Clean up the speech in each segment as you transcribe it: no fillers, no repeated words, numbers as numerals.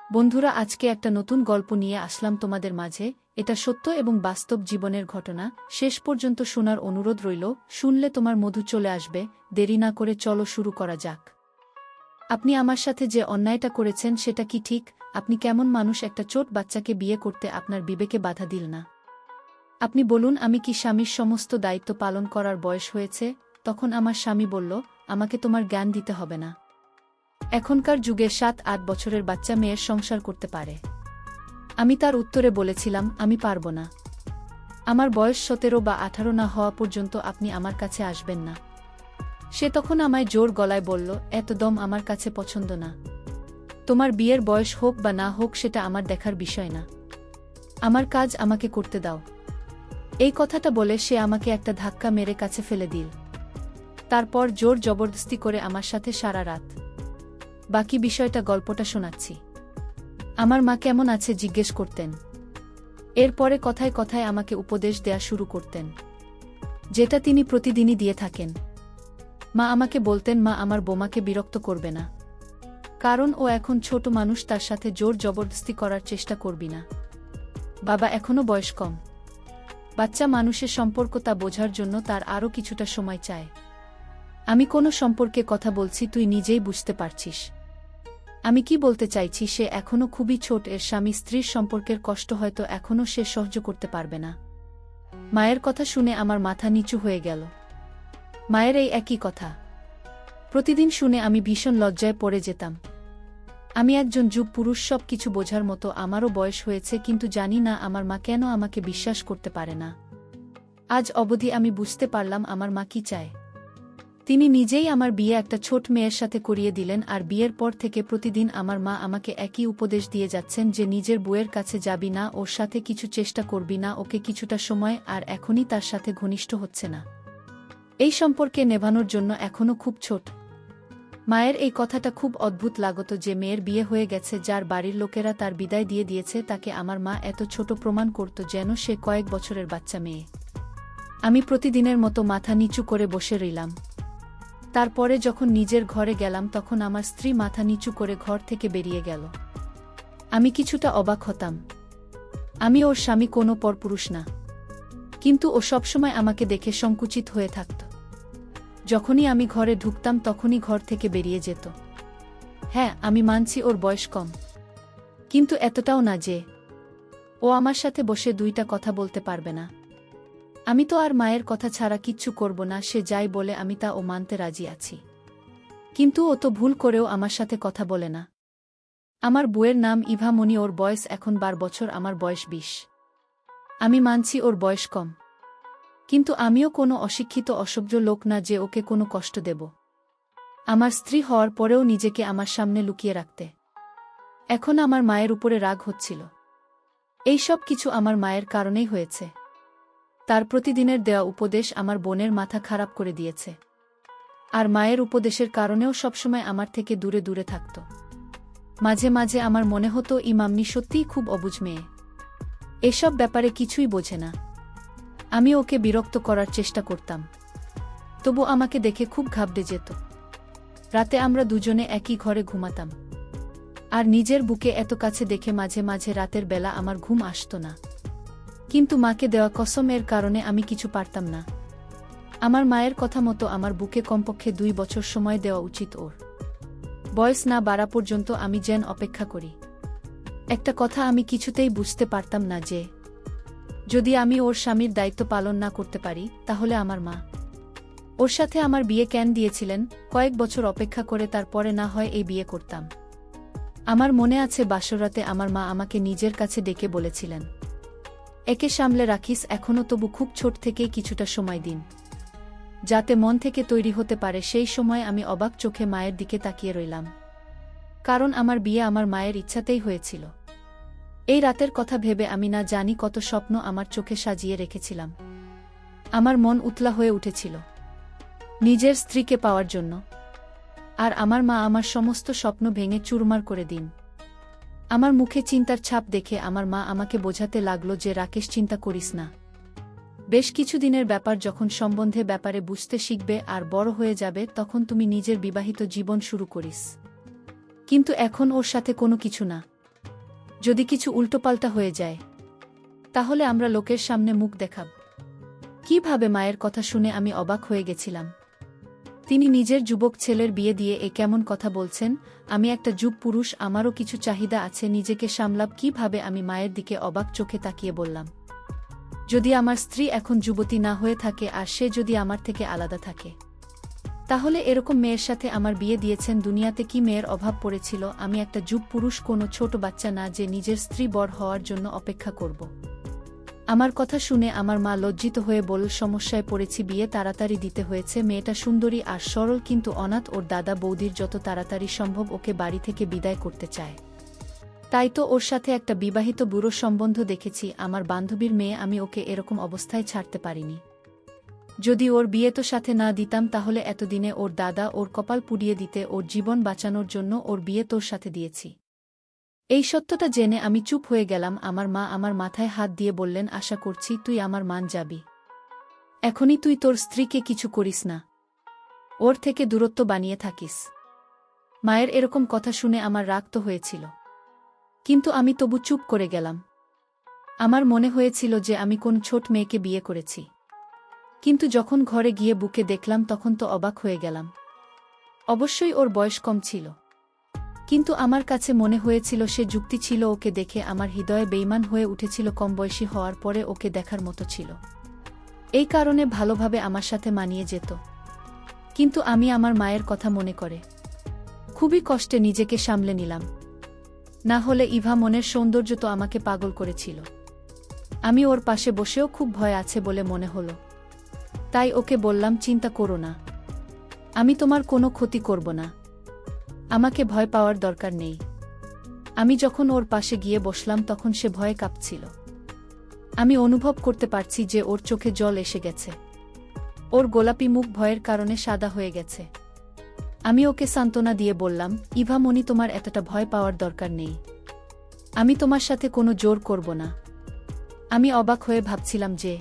বন্ধুরা, আজকে একটা নতুন গল্প নিয়ে আসলাম তোমাদের মাঝে। এটা সত্য এবং বাস্তব জীবনের ঘটনা। শেষ পর্যন্ত শোনার অনুরোধ রইল। শুনলে তোমার মধু চলে আসবে। দেরি না করে চলো শুরু করা যাক। আপনি আমার সাথে যে অন্যায়টা করেছেন সেটা কি ঠিক? আপনি কেমন মানুষ, একটা ছোট বাচ্চাকে বিয়ে করতে আপনার বিবেকে বাধা দিল না? আপনি বলুন, আমি কি স্বামীর সমস্ত দায়িত্ব পালন করার বয়স হয়েছে? তখন আমার স্বামী বলল, আমাকে তোমার জ্ঞান দিতে হবে না। এখনকার যুগে 7-8 বছরের বাচ্চা মেয়ের সংসার করতে পারে। আমি তার উত্তরে বলেছিলাম, আমি পারব না। আমার বয়স 17 বা 18 না হওয়া পর্যন্ত আপনি আমার কাছে আসবেন না। সে তখন আমায় জোর গলায় বলল, এত দম আমার কাছে পছন্দ না। তোমার বিয়ের বয়স হোক বা না হোক সেটা আমার দেখার বিষয় না। আমার কাজ আমাকে করতে দাও। এই কথাটা বলে সে আমাকে একটা ধাক্কা মেরে কাছে ফেলে দিল। তারপর জোর জবরদস্তি করে আমার সাথে সারা রাত। বাকি বিষয়টা গল্পটা শোনাচ্ছি। আমার মা কেমন আছে জিজ্ঞেস করতেন। এরপরে কথায় কথায় আমাকে উপদেশ দেয়া শুরু করতেন, যেটা তিনি প্রতিদিনই দিয়ে থাকেন। মা আমাকে বলতেন, মা আমার বোমাকে বিরক্ত করবে না, কারণ ও এখন ছোট মানুষ, তার সাথে জোর জবরদস্তি করার চেষ্টা করবি না। বাবা এখনো বয়স কম, বাচ্চা মানুষের সম্পর্ক তা বোঝার জন্য তার আরও কিছুটা সময় চায়। আমি কোনো সম্পর্কে কথা বলছি, তুই নিজেই বুঝতে পারছিস আমি কি বলতে চাইছি। সে এখনও খুবই ছোট, এর স্বামী স্ত্রীর সম্পর্কের কষ্ট হয়তো এখনও সে সহ্য করতে পারবে না। মায়ের কথা শুনে আমার মাথা নিচু হয়ে গেল। মায়ের এই একই কথা প্রতিদিন শুনে আমি ভীষণ লজ্জায় পড়ে যেতাম। আমি একজন যুব পুরুষ, সব কিছু বোঝার মতো আমারও বয়স হয়েছে, কিন্তু জানি না আমার মা কেন আমাকে বিশ্বাস করতে পারে না। আজ অবধি আমি বুঝতে পারলাম আমার মা কি চায়। তিনি নিজেই আমার বিয়ে একটা ছোট মেয়ের সাথে করিয়ে দিলেন, আর বিয়ের পর থেকে প্রতিদিন আমার মা আমাকে একই উপদেশ দিয়ে যাচ্ছেন যে নিজের বউয়ের কাছে যাবি না, ওর সাথে কিছু চেষ্টা করবি না, ওকে কিছুটা সময়, আর এখনই তার সাথে ঘনিষ্ঠ হচ্ছে না। এই সম্পর্কে নেভানোর জন্য এখনও খুব ছোট। মায়ের এই কথাটা খুব অদ্ভুত লাগত যে মেয়ের বিয়ে হয়ে গেছে, যার বাড়ির লোকেরা তার বিদায় দিয়ে দিয়েছে, তাকে আমার মা এত ছোট প্রমাণ করত যেন সে কয়েক বছরের বাচ্চা মেয়ে। আমি প্রতিদিনের মতো মাথা নিচু করে বসে রইলাম। তারপরে যখন নিজের ঘরে গেলাম তখন আমার স্ত্রী মাথা নিচু করে ঘর থেকে বেরিয়ে গেল। আমি কিছুটা অবাক হতাম। আমি ওর স্বামী, কোনো পরপুরুষ না, কিন্তু ও সবসময় আমাকে দেখে সংকুচিত হয়ে থাকত। যখনই আমি ঘরে ঢুকতাম তখনই ঘর থেকে বেরিয়ে যেত। হ্যাঁ, আমি মানছি ওর বয়স কম, কিন্তু এতটাও না যে ও আমার সাথে বসে দুইটা কথা বলতে পারবে না। আমি তো আর মায়ের কথা ছাড়া কিচ্ছু করব না, সে যাই বলে আমি তা ও মানতে রাজি আছি। কিন্তু ও তো ভুল করেও আমার সাথে কথা বলে না। আমার বউয়ের নাম ইভা মনি, ওর বয়স এখন 12 বছর, আমার বয়স 20। আমি মানছি ওর বয়স কম, কিন্তু আমিও কোনো অশিক্ষিত অসভ্য লোক না যে ওকে কোনো কষ্ট দেব। আমার স্ত্রী হওয়ার পরেও নিজেকে আমার সামনে লুকিয়ে রাখতে এখন আমার মায়ের উপরে রাগ হচ্ছিল। এই সব কিছু আমার মায়ের কারণেই হয়েছে। তার প্রতিদিনের দেওয়া উপদেশ আমার বোনের মাথা খারাপ করে দিয়েছে, আর মায়ের উপদেশের কারণেও সবসময় আমার থেকে দূরে দূরে থাকত। মাঝে মাঝে আমার মনে হতো ইমামনি সত্যিই খুব অবুঝ মেয়ে, এসব ব্যাপারে কিছুই বোঝে না। আমি ওকে বিরক্ত করার চেষ্টা করতাম, তবু আমাকে দেখে খুব ঘাবড়ে যেত। রাতে আমরা দুজনে একই ঘরে ঘুমাতাম, আর নিজের বুকে এত কাছে দেখে মাঝে মাঝে রাতের বেলা আমার ঘুম আসত না। কিন্তু মাকে দেওয়া কসমের কারণে আমি কিছু পারতাম না। আমার মায়ের কথা মতো আমার বুকে কমপক্ষে 2 বছর সময় দেওয়া উচিত। ওর বয়স না বাড়া পর্যন্ত আমি যেন অপেক্ষা করি। একটা কথা আমি কিছুতেই বুঝতে পারতাম না যে যদি আমি ওর স্বামীর দায়িত্ব পালন না করতে পারি, তাহলে আমার মা ওর সাথে আমার বিয়ে কেন দিয়েছিলেন। কয়েক বছর অপেক্ষা করে তারপরে না হয় এই বিয়ে করতাম। আমার মনে আছে বাসরাতে আমার মা আমাকে নিজের কাছে ডেকে বলেছিলেন, একে সামলে রাখিস, এখনও তবু খুব ছোট থেকেই কিছুটা সময় দিন, যাতে মন থেকে তৈরি হতে পারে। সেই সময় আমি অবাক চোখে মায়ের দিকে তাকিয়ে রইলাম, কারণ আমার বিয়ে আমার মায়ের ইচ্ছাতেই হয়েছিল। এই রাতের কথা ভেবে আমি না জানি কত স্বপ্ন আমার চোখে সাজিয়ে রেখেছিলাম। আমার মন উতলা হয়ে উঠেছিল নিজের স্ত্রীকে পাওয়ার জন্য, আর আমার মা আমার সমস্ত স্বপ্ন ভেঙে চুরমার করে দিন। আমার মুখে চিন্তার ছাপ দেখে আমার মা আমাকে বোঝাতে লাগল যে রাকেশ, চিন্তা করিস না। বেশ কিছুদিনের ব্যাপার, যখন সম্বন্ধে ব্যাপারে বুঝতে শিখবে আর বড় হয়ে যাবে তখন তুমি নিজের বিবাহিত জীবন শুরু করিস। কিন্তু এখন ওর সাথে কোনো কিছু না। যদি কিছু উল্টোপাল্টা হয়ে যায় তাহলে আমরা লোকের সামনে মুখ দেখাব। কিভাবে? মায়ের কথা শুনে আমি অবাক হয়ে গেছিলাম। তিনি নিজের যুবক ছেলের বিয়ে দিয়ে এ কেমন কথা বলছেন? আমি একটা যুব পুরুষ, আমারও কিছু চাহিদা আছে, নিজেকে সামলাব কিভাবে? আমি মায়ের দিকে অবাক চোখে তাকিয়ে বললাম, যদি আমার স্ত্রী এখন যুবতী না হয়ে থাকে আর সে যদি আমার থেকে আলাদা থাকে, তাহলে এরকম মেয়ের সাথে আমার বিয়ে দিয়েছেন? দুনিয়াতে কি মেয়ের অভাব পড়েছিল? আমি একটা যুব পুরুষ, কোনো ছোট বাচ্চা না যে নিজের স্ত্রী বড় হওয়ার জন্য অপেক্ষা করব। আমার কথা শুনে আমার মা লজ্জিত হয়ে বলল, সমস্যায় পড়েছি, বিয়ে তাড়াতাড়ি দিতে হয়েছে। মেয়েটা সুন্দরী আর সরল, কিন্তু অনাথ। ওর দাদা বৌদির যত তাড়াতাড়ি সম্ভব ওকে বাড়ি থেকে বিদায় করতে চায়। তাই তো ওর সাথে একটা বিবাহিত বুড়ো সম্বন্ধ দেখেছি, আমার বান্ধবীর মেয়ে। আমি ওকে এরকম অবস্থায় ছাড়তে পারিনি। যদি ওর বিয়ে তো সাথে না দিতাম তাহলে এতদিনে ওর দাদা ওর কপাল পুড়িয়ে দিতে। ওর জীবন বাঁচানোর জন্য ওর বিয়ে তোর সাথে দিয়েছি। এই সত্যটা জেনে আমি চুপ হয়ে গেলাম। আমার মা আমার মাথায় হাত দিয়ে বললেন, আশা করছি তুই আমার মান যাবি। এখনই তুই তোর স্ত্রীকে কিছু করিস না, ওর থেকে দূরত্ব বানিয়ে থাকিস। মায়ের এরকম কথা শুনে আমার রাগ তো হয়েছিল, কিন্তু আমি তবু চুপ করে গেলাম। আমার মনে হয়েছিল যে আমি কোন ছোট মেয়েকে বিয়ে করেছি, কিন্তু যখন ঘরে গিয়ে বুকে দেখলাম তখন তো অবাক হয়ে গেলাম। অবশ্যই ওর বয়স কম ছিল, কিন্তু আমার কাছে মনে হয়েছিল সে যুক্তি ছিল। ওকে দেখে আমার হৃদয়ে বেইমান হয়ে উঠেছিল। কম বয়সী হওয়ার পরে ওকে দেখার মতো ছিল, এই কারণে ভালোভাবে আমার সাথে মানিয়ে যেত। কিন্তু আমি আমার মায়ের কথা মনে করে খুবই কষ্টে নিজেকে সামলে নিলাম। না হলে ইভা মনের সৌন্দর্য তো আমাকে পাগল করেছিল। আমি ওর পাশে বসেও খুব ভয় আছে বলে মনে হলো, তাই ওকে বললাম, চিন্তা করো না, আমি তোমার কোনো ক্ষতি করব না, আমাকে ভয় পাওয়ার দরকার নেই। আমি যখন ওর পাশে গিয়ে বসলাম তখন সে ভয়ে কাঁপছিল। আমি অনুভব করতে পারছি যে ওর চোখে জল এসে গেছে, ওর গোলাপি মুখ ভয়ের কারণে সাদা হয়ে গেছে। আমি ওকে সান্ত্বনা দিয়ে বললাম, ইভা মনি, তোমার এতটা ভয় পাওয়ার দরকার নেই, আমি তোমার সাথে কোনো জোর করব না। আমি অবাক হয়ে ভাবছিলাম যে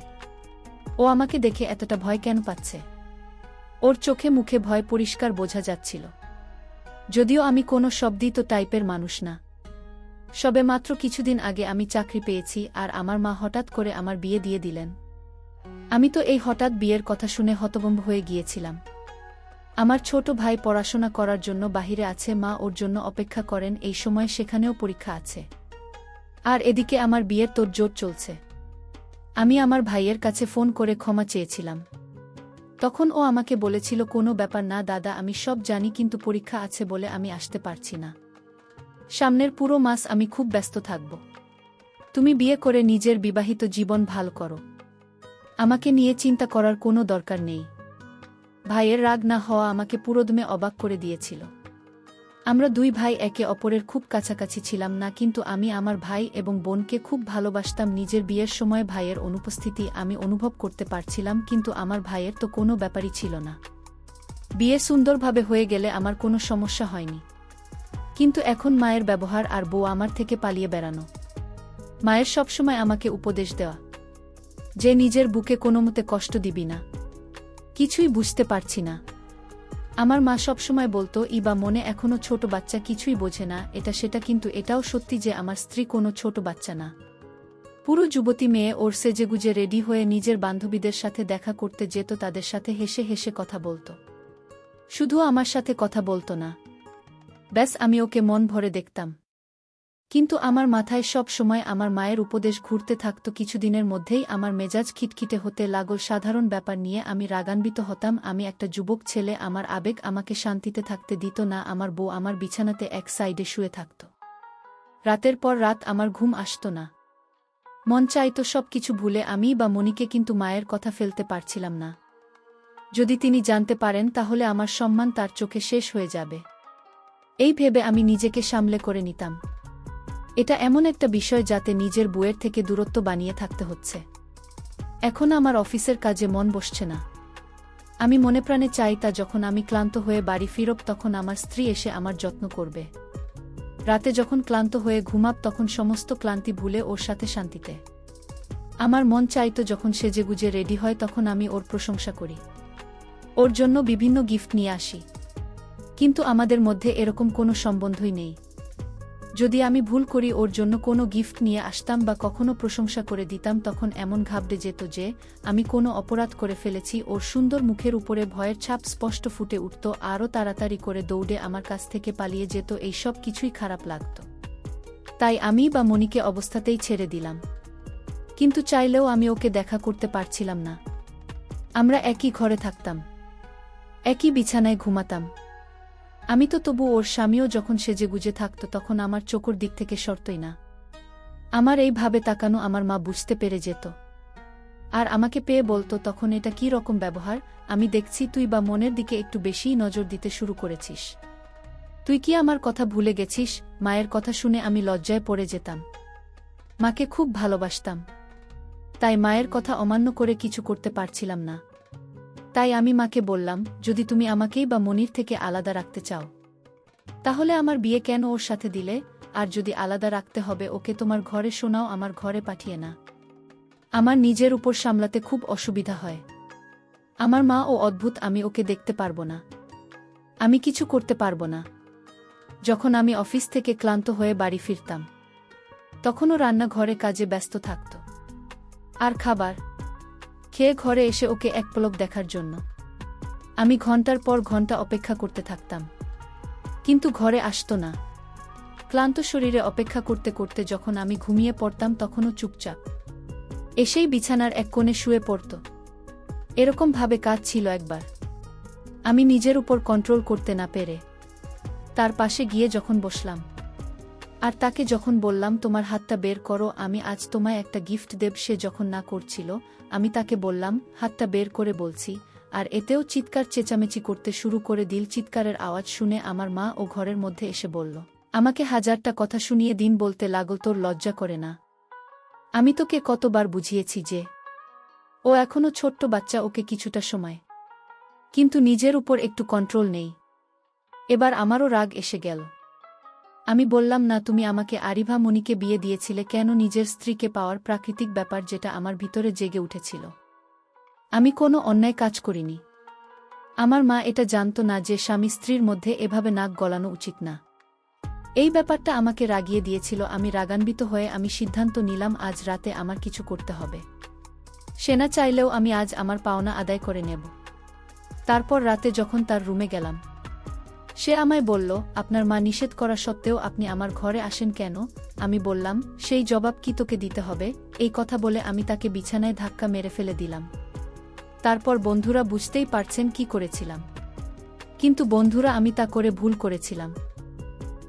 ও আমাকে দেখে এতটা ভয় কেন পাচ্ছে। ওর চোখে মুখে ভয় পরিষ্কার বোঝা যাচ্ছিল, যদিও আমি কোনো শব্দিত টাইপের মানুষ না। সবে মাত্র কিছুদিন আগে আমি চাকরি পেয়েছি আর আমার মা হঠাৎ করে আমার বিয়ে দিয়ে দিলেন। আমি তো এই হঠাৎ বিয়ের কথা শুনে হতভম্ব হয়ে গিয়েছিলাম। আমার ছোট ভাই পড়াশোনা করার জন্য বাহিরে আছে, মা ওর জন্য অপেক্ষা করেন, এই সময় সেখানেও পরীক্ষা আছে। আর এদিকে আমার বিয়ের তোড়জোড় চলছে। আমি আমার ভাইয়ের কাছে ফোন করে ক্ষমা চেয়েছিলাম। তখন ও আমাকে বলেছিল, কোনো ব্যাপার না দাদা, আমি সব জানি, কিন্তু পরীক্ষা আছে বলে আমি আসতে পারছি না। সামনের পুরো মাস আমি খুব ব্যস্ত থাকব। তুমি বিয়ে করে নিজের বিবাহিত জীবন ভালো করো, আমাকে নিয়ে চিন্তা করার কোনো দরকার নেই। ভাইয়ের রাগ না হওয়া আমাকে পুরোদমে অবাক করে দিয়েছিল। আমরা দুই ভাই একে অপরের খুব কাছাকাছি ছিলাম না, কিন্তু আমি আমার ভাই এবং বোনকে খুব ভালোবাসতাম। নিজের বিয়ের সময় ভাইয়ের অনুপস্থিতি আমি অনুভব করতে পারছিলাম, কিন্তু আমার ভাইয়ের তো কোনো ব্যাপারই ছিল না। বিয়ে সুন্দরভাবে হয়ে গেলে আমার কোনো সমস্যা হয়নি, কিন্তু এখন মায়ের ব্যবহার আর বউ আমার থেকে পালিয়ে বেড়ানো। মায়ের সবসময় আমাকে উপদেশ দেওয়া যে নিজের বুকে কোনোমতে কষ্ট দিবি না। কিছুই বুঝতে পারছি না। আমার মা সবসময় বলতো, ইবা মনে এখনো ছোট বাচ্চা, কিছুই বোঝে না, এটা সেটা, কিন্তু এটাও সত্যি যে আমার স্ত্রী কোনো ছোট বাচ্চা না, পুরো যুবতী মেয়ে। ওর সেজেগুজে রেডি হয়ে নিজের বান্ধবীদের সাথে দেখা করতে যেত, তাদের সাথে হেসে হেসে কথা বলতো। শুধু আমার সাথে কথা বলতো না, ব্যাস আমি ওকে মন ভরে দেখতাম। কিন্তু আমার মাথায় সব সময় আমার মায়ের উপদেশ ঘুরতে থাকত। কিছুদিনের মধ্যেই আমার মেজাজ খিটখিটে হতে লাগল। সাধারণ ব্যাপার নিয়ে আমি রাগান্বিত হতাম। আমি একটা যুবক ছেলে, আমার আবেগ আমাকে শান্তিতে থাকতে দিত না। আমার বউ আমার বিছানাতে এক সাইডে শুয়ে থাকত। রাতের পর রাত আমার ঘুম আসত না। মন চাইতো সব কিছু ভুলে আমি বা মনিকে, কিন্তু মায়ের কথা ফেলতে পারছিলাম না। যদি তিনি জানতে পারেন তাহলে আমার সম্মান তার চোখে শেষ হয়ে যাবে, এই ভেবে আমি নিজেকে সামলে করে নিতাম। এটা এমন একটা বিষয় যাতে নিজের বউয়ের থেকে দূরত্ব বানিয়ে থাকতে হচ্ছে। এখন আমার অফিসের কাজে মন বসছে না। আমি মনে প্রাণে চাই তা যখন আমি ক্লান্ত হয়ে বাড়ি ফিরব তখন আমার স্ত্রী এসে আমার যত্ন করবে। রাতে যখন ক্লান্ত হয়ে ঘুমাব তখন সমস্ত ক্লান্তি ভুলে ওর সাথে শান্তিতে। আমার মন চাইতো যখন সেজেগুজে রেডি হয় তখন আমি ওর প্রশংসা করি, ওর জন্য বিভিন্ন গিফট নিয়ে আসি। কিন্তু আমাদের মধ্যে এরকম কোনো সম্বন্ধই নেই। যদি আমি ভুল করি ওর জন্য কোনো গিফট নিয়ে আসতাম বা কখনো প্রশংসা করে দিতাম, তখন এমন ঘাবড়ে যেত যে আমি কোনো অপরাধ করে ফেলেছি। ওর সুন্দর মুখের উপরে ভয়ের ছাপ স্পষ্ট ফুটে উঠত, আরও তাড়াতাড়ি করে দৌড়ে আমার কাছ থেকে পালিয়ে যেত। এই সব কিছুই খারাপ লাগত। তাই আমি বা মনিকে অবস্থাতেই ছেড়ে দিলাম। কিন্তু চাইলেও আমি ওকে দেখা করতে পারছিলাম না। আমরা একই ঘরে থাকতাম, একই বিছানায় ঘুমাতাম। আমি তো তবু ওর স্বামীও যখন সেজেগুজে থাকত তখন আমার চোখের দিক থেকে সরতই না। আমার এই ভাবে তাকানো আমার মা বুঝতে পেরে যেত, আর আমাকে পেয়ে বলতো, তখন এটা কি রকম ব্যবহার? আমি দেখছি তুই বা মনের দিকে একটু বেশিই নজর দিতে শুরু করেছিস। তুই কি আমার কথা ভুলে গেছিস? মায়ের কথা শুনে আমি লজ্জায় পড়ে যেতাম। মাকে খুব ভালোবাসতাম, তাই মায়ের কথা অমান্য করে কিছু করতে পারছিলাম না। তাই আমি মাকে বললাম, যদি তুমি আমাকেই বা মনির থেকে আলাদা রাখতে চাও, তাহলে আমার বিয়ে কেন ওর সাথে দিলে? আর যদি আলাদা রাখতে হবে ওকে তোমার ঘরে, শোনাও আমার ঘরে পাঠিয়ে না। আমার নিজের উপর সামলাতে খুব অসুবিধা হয়। আমার মা ও অদ্ভুত, আমি ওকে দেখতে পারবো না, আমি কিছু করতে পারবো না। যখন আমি অফিস থেকে ক্লান্ত হয়ে বাড়ি ফিরতাম, তখনও রান্নাঘরে কাজে ব্যস্ত থাকত, আর খাবার খেয়ে ঘরে এসে ওকে এক পলক দেখার জন্য আমি ঘন্টার পর ঘন্টা অপেক্ষা করতে থাকতাম, কিন্তু ঘরে আসতো না। ক্লান্ত শরীরে অপেক্ষা করতে করতে যখন আমি ঘুমিয়ে পড়তাম, তখনও চুপচাপ এসেই বিছানার এক কোণে শুয়ে পড়ত। এরকম ভাবে কাজ ছিল একবার। আমি নিজের উপর কন্ট্রোল করতে না পেরে তার পাশে গিয়ে যখন বসলাম, আর তাকে যখন বললাম, তোমার হাতটা বের করো, আমি আজ তোমায় একটা গিফট দেব, সে যখন না করছিল, আমি তাকে বললাম, হাতটা বের করে বলছি, আর এতেও চিৎকার চেঁচামেচি করতে শুরু করে দিল। চিৎকারের আওয়াজ শুনে আমার মা ও ঘরের মধ্যে এসে বলল, আমাকে হাজারটা কথা শুনিয়ে দিন বলতে লাগল, তোর লজ্জা করে না? আমি তোকে কতবার বুঝিয়েছি যে ও এখনো ছোট্ট বাচ্চা, ওকে কিছুটা সময়, কিন্তু নিজের উপর একটু কন্ট্রোল নেই। এবার আমারও রাগ এসে গেল। আমি বললাম, না, তুমি আমাকে আরিভা মনিকে বিয়ে দিয়েছিলে কেন? নিজের স্ত্রীকে পাওয়ার প্রাকৃতিক ব্যাপার যেটা আমার ভিতরে জেগে উঠেছিল। আমি কোনো অন্যায় কাজ করিনি। আমার মা এটা জানত না যে স্বামী স্ত্রীর মধ্যে এভাবে নাক গলানো উচিত না। এই ব্যাপারটা আমাকে রাগিয়ে দিয়েছিল। আমি রাগান্বিত হয়ে আমি সিদ্ধান্ত নিলাম, আজ রাতে আমার কিছু করতে হবে। সে না চাইলেও আমি আজ আমার পাওনা আদায় করে নেব। তারপর রাতে যখন তার রুমে গেলাম, সে আমায় বলল, আপনার মা নিষেধ করা সত্ত্বেও আপনি আমার ঘরে আসেন কেন? আমি বললাম, সেই জবাব কি তোকে দিতে হবে? এই কথা বলে আমি তাকে বিছানায় ধাক্কা মেরে ফেলে দিলাম। তারপর বন্ধুরা বুঝতেই পারছেন কি করেছিলাম। কিন্তু বন্ধুরা, আমি তা করে ভুল করেছিলাম,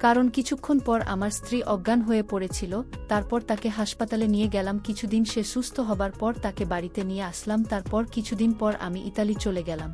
কারণ কিছুক্ষণ পর আমার স্ত্রী অজ্ঞান হয়ে পড়েছিল। তারপর তাকে হাসপাতালে নিয়ে গেলাম। কিছুদিন সে সুস্থ হবার পর তাকে বাড়িতে নিয়ে আসলাম। তারপর কিছুদিন পর আমি ইতালি চলে গেলাম।